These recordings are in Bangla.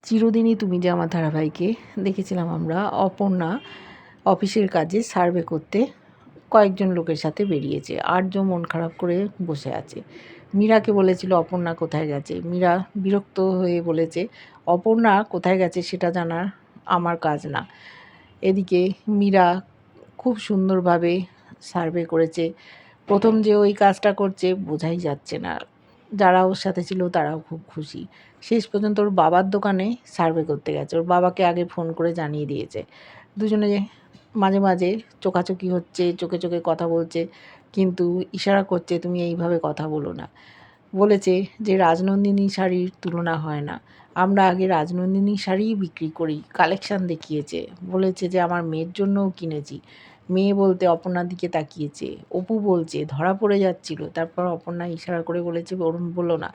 চিরদিনই তুমি যে আমার ধারাবাহিকে দেখেছিলাম আমরা অপর্ণা অফিসের কাজে সার্ভে করতে কয়েকজন লোকের সাথে বেরিয়েছে। আর্য মন খারাপ করে বসে আছে। মীরাকে বলেছিল অপর্ণা কোথায় গেছে। মীরা বিরক্ত হয়ে বলেছে, অপর্ণা কোথায় গেছে সেটা জানার আমার কাজ না। এদিকে মীরা খুব সুন্দরভাবে সার্ভে করেছে। প্রথম যে ওই কাজটা করছে বোঝাই যাচ্ছে না। যারা ওর সাথে ছিল তারাও খুব খুশি। শেষ পর্যন্ত ওর বাবার দোকানে সার্ভে করতে গেছে। ওর বাবাকে আগে ফোন করে জানিয়ে দিয়েছে। দুজনে মাঝে মাঝে চোখাচোখি হচ্ছে, চোখে চোখে কথা বলছে, কিন্তু ইশারা করছে তুমি এইভাবে কথা বলো না। বলেছে যে রাজনন্দিনী শাড়ির তুলনা হয় না। আমরা আগে রাজনন্দিনী শাড়িই বিক্রি করি। কালেকশান দেখিয়েছে। বলেছে যে আমার মেয়ের জন্যও কিনেছি। মেয়ে বলতে অপর্ণার দিকে তাকিয়েছে। অপু বলছে ধরা পড়ে যাচ্ছিল। তারপর অপর্ণা ইশারা করে বলেছে ওরম বলো না।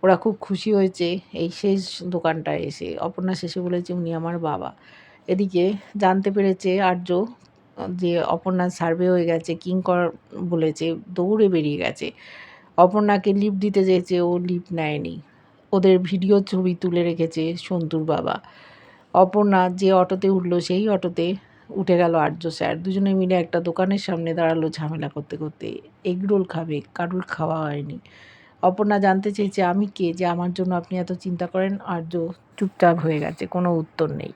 ওরা খুব খুশি হয়েছে এই শেষ দোকানটায় এসে। অপর্ণা শেষে বলেছে উনি আমার বাবা। এদিকে জানতে পেরেছে আর্য যে অপর্ণার সার্ভে হয়ে গেছে। কিঙ্কর বলেছে, দৌড়ে বেরিয়ে গেছে। অপর্ণাকে লিফট দিতে চেয়েছে, ও লিফট নেয়নি। ওদের ভিডিও ছবি তুলে রেখেছে সন্তুর বাবা। অপর্ণা যে অটোতে উঠল সেই অটোতে উঠে গেল আর্য স্যার। দুজনে মিলে একটা দোকানের সামনে দাঁড়ালো ঝামেলা করতে করতে। এগরোল খাবে, কারুর খাওয়া হয়নি। অপর্ণা জানতে চেয়েছে আমি কে যে আমার জন্য আপনি এত চিন্তা করেন। আর্য চুপচাপ হয়ে গেছে, কোনো উত্তর নেই।